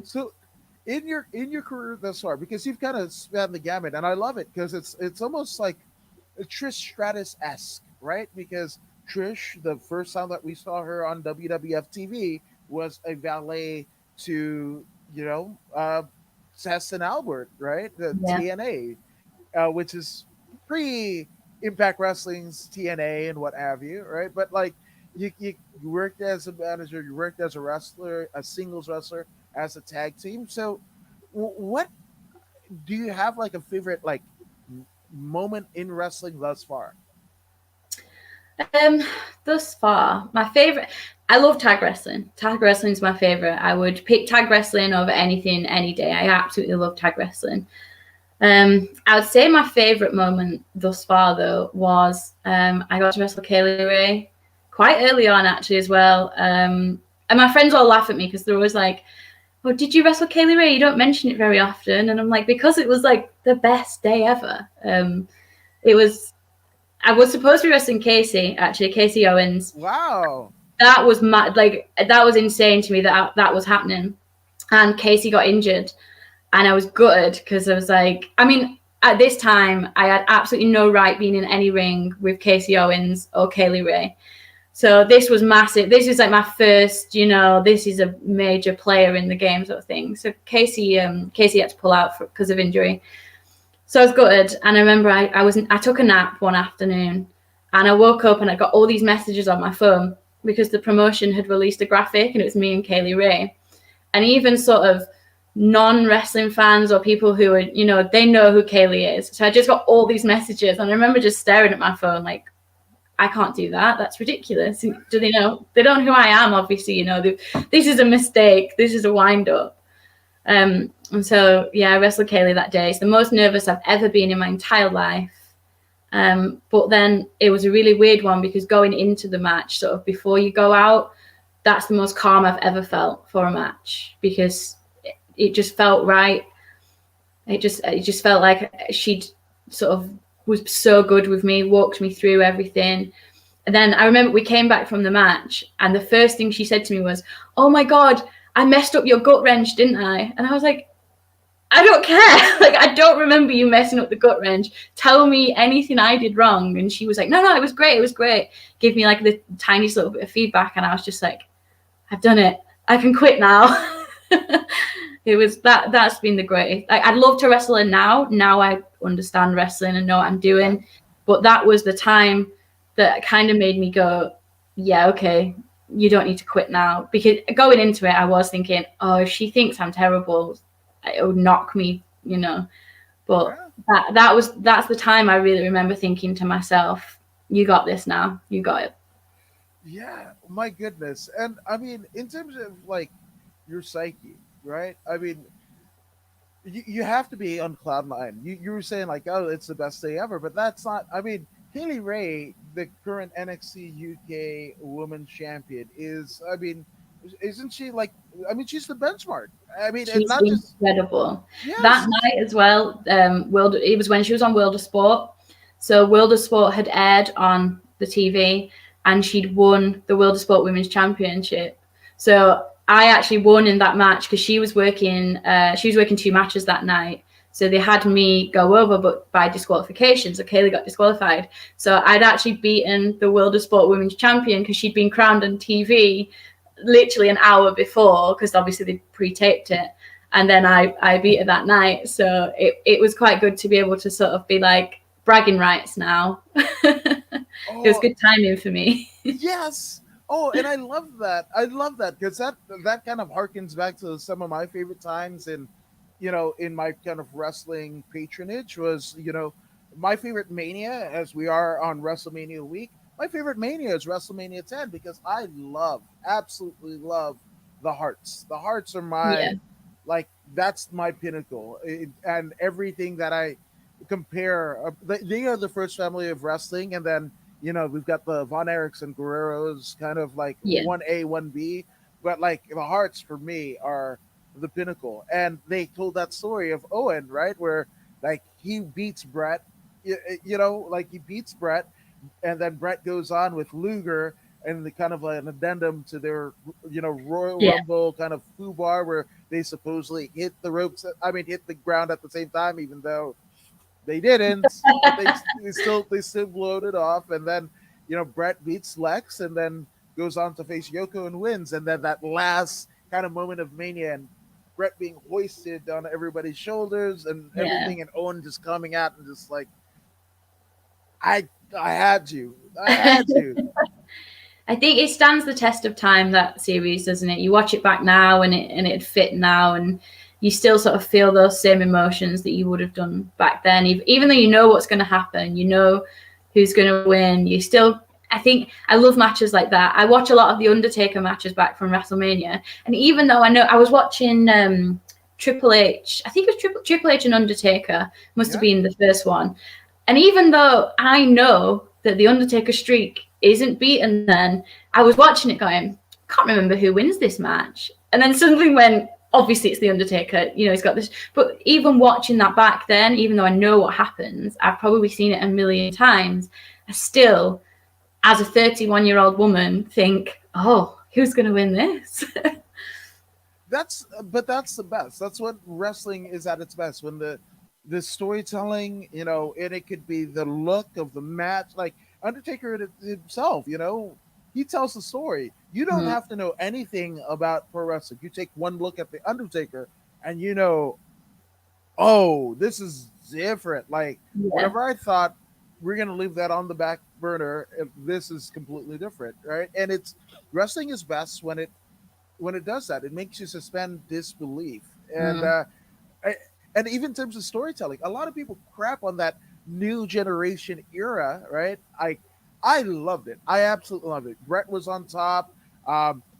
So in your career thus far, because you've kind of spanned the gamut, and I love it because it's almost like a Trish Stratus-esque, right? Because Trish, the first time that we saw her on WWF TV was a valet to Tess and Albert, right? The TNA, which is pre-Impact Wrestling's TNA and what have you, right? But like you worked as a manager, you worked as a wrestler, a singles wrestler, as a tag team. So what do you have, like a favorite like moment in wrestling thus far? Thus far, my favorite, I love tag wrestling. Tag wrestling is my favorite. I would pick tag wrestling over anything any day. I absolutely love tag wrestling. I would say my favorite moment thus far though was I got to wrestle Kaylee Ray quite early on actually as well. And my friends all laugh at me because they're always like, "Oh, did you wrestle Kaylee Ray? You don't mention it very often." And I'm like, because it was like the best day ever. I was supposed to be wrestling Casey Owens. Wow. That was that was insane to me that was happening. And Casey got injured. And I was gutted because I was like, I mean, at this time, I had absolutely no right being in any ring with Casey Owens or Kaylee Ray. So this was massive. This was like my first, this is a major player in the game sort of thing. So Casey had to pull out because of injury. So I was gutted. And I remember I took a nap one afternoon and I woke up and I got all these messages on my phone because the promotion had released a graphic and it was me and Kaylee Ray. And even sort of non-wrestling fans or people who are, they know who Kaylee is. So I just got all these messages and I remember just staring at my phone like, I can't do that. That's ridiculous. Do they know? They don't know who I am, obviously, this is a mistake. This is a wind-up. And so, I wrestled Kaylee that day. It's the most nervous I've ever been in my entire life. But then it was a really weird one because going into the match, sort of before you go out, that's the most calm I've ever felt for a match because it just felt right. It just felt like she'd sort of was so good with me, walked me through everything. And then I remember we came back from the match and the first thing she said to me was, "Oh my God, I messed up your gut wrench, didn't I?" And I was like, I don't care. I don't remember you messing up the gut wrench. Tell me anything I did wrong. And she was like, no, it was great. It was great. Give me like the tiniest little bit of feedback. And I was just like, I've done it. I can quit now. It was that's been the greatest. I'd love to wrestle in now I understand wrestling and know what I'm doing, but that was the time that kind of made me go, yeah, okay, you don't need to quit now. Because going into it, I was thinking, oh, if she thinks I'm terrible, it would knock me, but that's the time I really remember thinking to myself, you got this now, you got it. Yeah, my goodness. And I mean, in terms of like your psyche, right? I mean, you have to be on cloud nine. You were saying like, oh, it's the best day ever, but that's not. I mean, Kaylee Ray, the current NXT UK Women's Champion, is. I mean, isn't she like? I mean, she's the benchmark. I mean, and She's not just incredible. That yes, night as well, it was when she was on World of Sport. So World of Sport had aired on the TV, and she'd won the World of Sport Women's Championship. So I actually won in that match because she was working 2 matches that night. So they had me go over, but by disqualification. So Kaylee got disqualified. So I'd actually beaten the World of Sport Women's Champion because she'd been crowned on TV literally an hour before, because obviously they pre-taped it. And then I beat her that night. So it was quite good to be able to sort of be like bragging rights now. It was good timing for me. Yes. Oh, and I love that. I love that because that kind of harkens back to some of my favorite times in, in my kind of wrestling patronage was, my favorite Mania, as we are on WrestleMania week. My favorite Mania is WrestleMania 10 because I absolutely love the Hearts. The Hearts are my, that's my pinnacle. And everything that I compare, they are the first family of wrestling. And then, we've got the Von Erichs and Guerreros kind of like 1A, 1B. But like the Hearts for me are the pinnacle. And they told that story of Owen, right? Where like he beats Brett, like he beats Brett. And then Brett goes on with Luger and the kind of like an addendum to their, Royal Rumble kind of foobar where they supposedly hit the ropes. Hit the ground at the same time, even though they didn't. But they still blowed it off. And then, Brett beats Lex and then goes on to face Yoko and wins. And then that last kind of moment of Mania and Brett being hoisted on everybody's shoulders and everything, and Owen just coming out and just like, I had you. I think it stands the test of time, that series, doesn't it? You watch it back now and it'd fit now, and you still sort of feel those same emotions that you would have done back then. Even though you know what's going to happen, you know who's going to win, you still... I think I love matches like that. I watch a lot of the Undertaker matches back from WrestleMania, and even though I know I was watching Triple H, I think it was Triple H and Undertaker, must have been the first one. And even though I know that the Undertaker streak isn't beaten then, I was watching it going, can't remember who wins this match. And then something went, obviously it's the Undertaker, he's got this. But even watching that back then, even though I know what happens, I've probably seen it a million times, I still, as a 31-year-old woman, think, oh, who's going to win this? That's the best. That's what wrestling is at its best. When the storytelling, and it could be the look of the match, like Undertaker himself, he tells the story. You don't have to know anything about pro wrestling. You take one look at the Undertaker and oh, this is different. Like whatever I thought, we're going to leave that on the back burner. If this is completely different, right? And wrestling is best when it does that. It makes you suspend disbelief. And, and even in terms of storytelling, a lot of people crap on that new generation era, right? I loved it. I absolutely loved it. Brett was on top.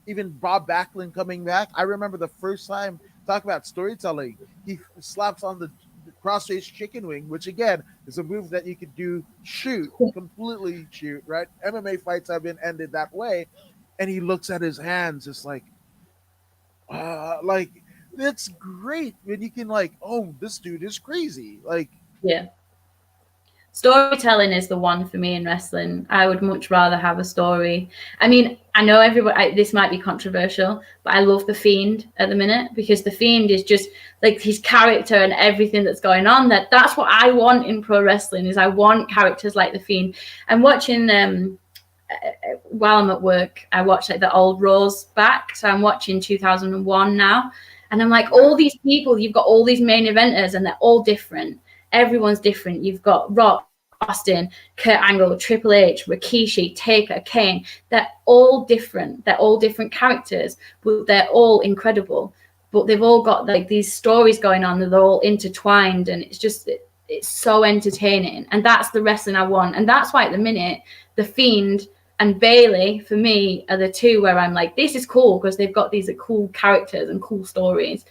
Even Bob Backlund coming back. I remember the first time, talk about storytelling, he slaps on the cross-faced chicken wing, which again is a move that you could do completely shoot, right? MMA fights have been ended that way. And he looks at his hands just like it's great when you can oh, this dude is crazy. Storytelling is the one for me in wrestling. I would much rather have a story. I know this might be controversial, but I love The Fiend at the minute because The Fiend is just like his character and everything that's going on. That's what I want in pro wrestling. Is I want characters like The Fiend. And watching while I'm at work, I watch like the old Raws back. So I'm watching 2001 now. And I'm like, all these people, you've got all these main eventers and they're all different. Everyone's different. You've got Rock, Austin, Kurt Angle, Triple H, Rikishi, Taker, Kane. They're all different. They're all different characters, but they're all incredible. But they've all got like these stories going on. They're all intertwined, and it's so entertaining. And that's the wrestling I want. And that's why at the minute, The Fiend and Bailey, for me, are the two where I'm like, this is cool because they've got these cool characters and cool stories.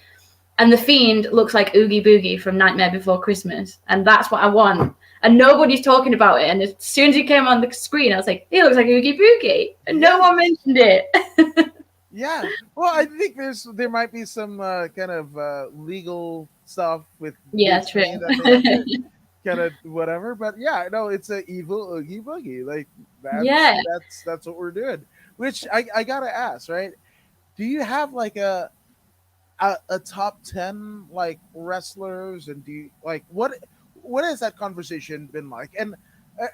And The Fiend looks like Oogie Boogie from Nightmare Before Christmas. And that's what I want. And nobody's talking about it. And as soon as he came on the screen, I was like, he looks like Oogie Boogie. And no one mentioned it. Yeah. Well, I think there might be some kind of legal stuff with true. Kind of whatever, but yeah, no, it's an evil Oogie Boogie. Like that's what we're doing. Which I gotta ask, right? Do you have like a top 10 like wrestlers, and do you like what has that conversation been like? And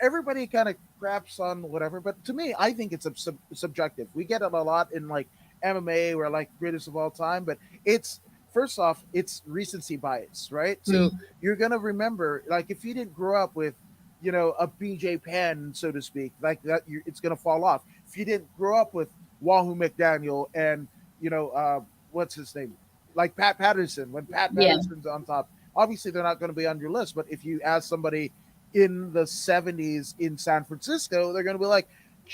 everybody kind of craps on whatever, but to me, I think it's subjective. We get it a lot in like MMA, we're like greatest of all time, but it's first off, it's recency bias, right? So you're gonna remember, like, if you didn't grow up with, you know, a BJ Penn, so to speak, like that, it's gonna fall off. If you didn't grow up with Wahoo McDaniel and, you know, what's his name, like Pat Patterson, when Pat Patterson's on top, obviously they're not going to be on your list. But if you ask somebody in the 70s in San Francisco, they're going to be like,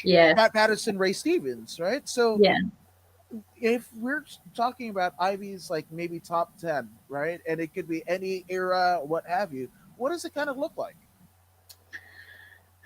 Pat Patterson, Ray Stevens, right? So if we're talking about Ivy's like maybe top 10, right, and it could be any era, what have you, what does it kind of look like?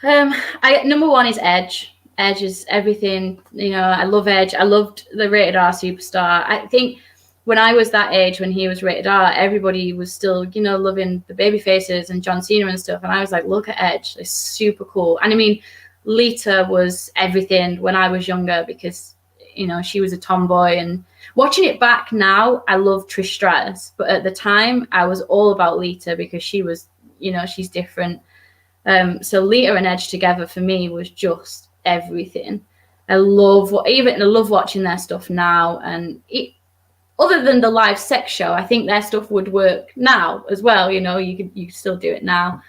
Number one is Edge. Edge is everything. You know, I love Edge. I loved the Rated R Superstar. I think when I was that age, when he was Rated R, everybody was still, you know, loving the baby faces and John Cena and stuff. And I was like, look at Edge. It's super cool. And I mean, Lita was everything when I was younger because, you know, she was a tomboy. And watching it back now, I love Trish Stratus. But at the time, I was all about Lita because she was, you know, she's different. So Lita and Edge together for me was just everything. I love watching their stuff now. And other than the live sex show, I think their stuff would work now as well. You know, you could still do it now.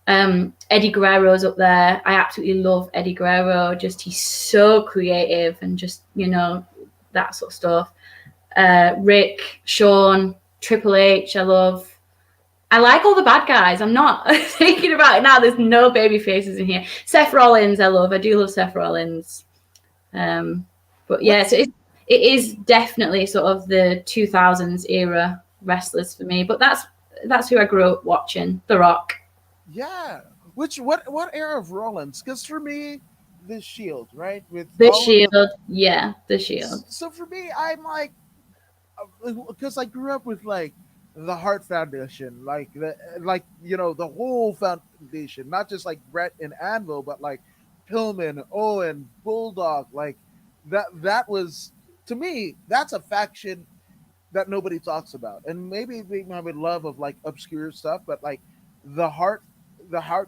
Eddie Guerrero's up there. I absolutely love Eddie Guerrero. Just he's so creative and just, you know, that sort of stuff. Rick, Shawn, Triple H, I love. I like all the bad guys. I'm not thinking about it now. There's no baby faces in here. Seth Rollins, I love. I do love Seth Rollins. But yeah, so it is definitely sort of the 2000s era wrestlers for me. But that's who I grew up watching. The Rock. Yeah. What era of Rollins? Because for me, the Shield, right? With the Shield. The Shield. So for me, I'm like, because I grew up with like the Hart Foundation, like you know, the whole foundation, not just like Brett and Anvil, but like Pillman, Owen, Bulldog, like that was, to me, that's a faction that nobody talks about. And maybe I would love of like obscure stuff, but like the Hart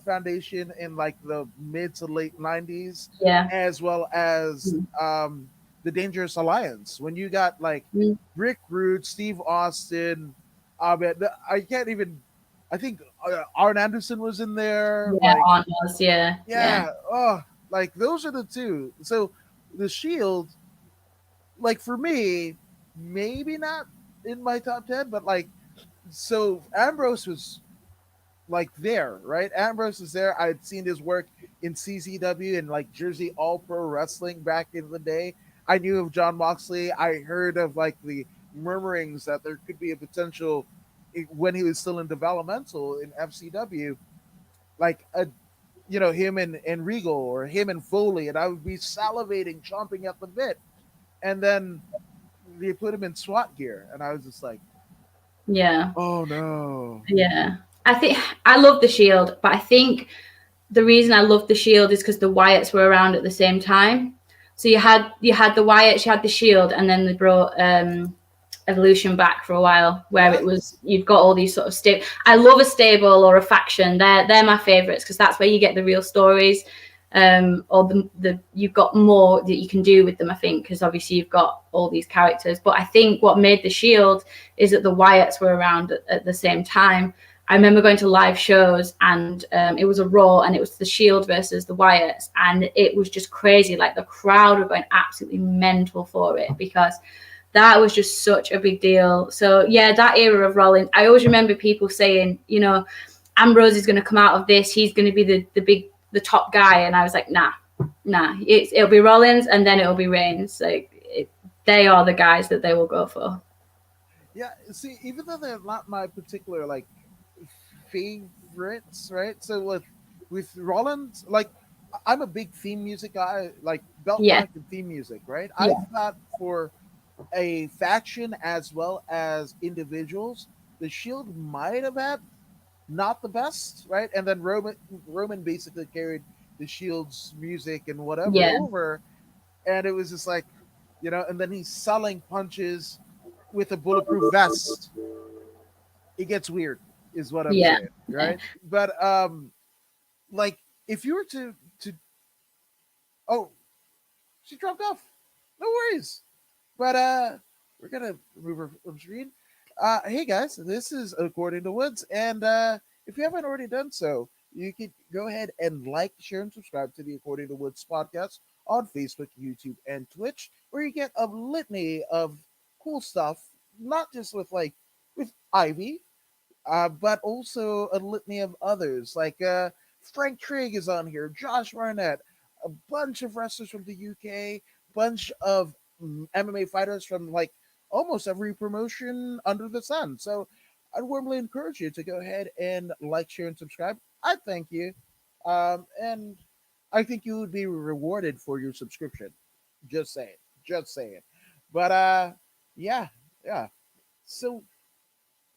Foundation in like the mid to late 90s, as well as the Dangerous Alliance, when you got like Rick Rude, Steve Austin, I think Arn Anderson was in there. Yeah, like, Arn was, yeah. Oh, like those are the two. So the Shield, like for me, maybe not in my top 10, but like, so Ambrose was like there, right? Ambrose is there. I had seen his work in CZW and like Jersey All Pro Wrestling back in the day. I knew of John Moxley. I heard of like the murmurings that there could be a potential when he was still in developmental in FCW, like him and Regal or him and Foley, and I would be salivating, chomping at the bit. And then they put him in SWAT gear, and I was just like, oh no. Yeah. I think I love the Shield, but I think the reason I love the Shield is because the Wyatts were around at the same time. So you had the Wyatts, you had the Shield, and then they brought Evolution back for a while, where it was, you've got all these sort of I love a stable or a faction. They're my favorites because that's where you get the real stories. or the you've got more that you can do with them, I think, because obviously you've got all these characters. But I think what made the Shield is that the Wyatts were around at the same time. I remember going to live shows, and it was a Raw, and it was the Shield versus the Wyatts, and it was just crazy. Like, the crowd were going absolutely mental for it, because that was just such a big deal. So yeah, that era of Rollins, I always remember people saying, you know, Ambrose is going to come out of this, he's going to be the top guy, and I was like, nah, it'll be Rollins, and then it'll be Reigns. Like, they are the guys that they will go for. Yeah, see, even though they're not my particular like favorites, right? So with Rollins, like, I'm a big theme music guy, like belt Yeah. and theme music, right? Yeah. I thought for a faction as well as individuals, the Shield might have had not the best, right? And then Roman basically carried the Shield's music and whatever Yeah. over, and it was just like, and then he's selling punches with a bulletproof vest. It gets weird, is what I'm Yeah. saying, right? But like, if you were to oh, she dropped off. No worries. But we're gonna move her from screen. Hey guys, this is According to Woods, and if you haven't already done so, you can go ahead and like, share, and subscribe to the According to Woods podcast on Facebook, YouTube, and Twitch, where you get a litany of cool stuff, not just with Ivy, but also a litany of others. Like Frank Trigg is on here, Josh Barnett, a bunch of wrestlers from the UK, bunch of MMA fighters from like almost every promotion under the sun. So I'd warmly encourage you to go ahead and like, share, and subscribe. I thank you. And I think you would be rewarded for your subscription. Just saying. Just saying. But yeah, yeah. So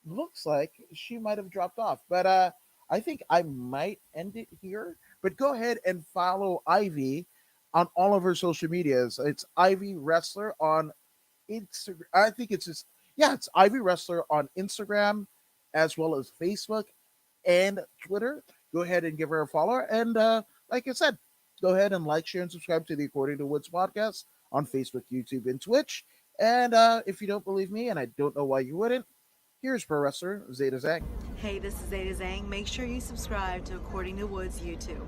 looks like she might have dropped off. But I think I might end it here. But go ahead and follow Ivy on all of her social medias. It's Ivy Wrestler on Instagram. I think it's just, yeah, it's Ivy Wrestler on Instagram as well as Facebook and Twitter. Go ahead and give her a follow. And like I said, go ahead and like, share, and subscribe to the According to Woods podcast on Facebook, YouTube, and Twitch. And if you don't believe me, and I don't know why you wouldn't, here's pro wrestler Zeta Zang. Hey, this is Zeta Zang. Make sure you subscribe to According to Woods YouTube.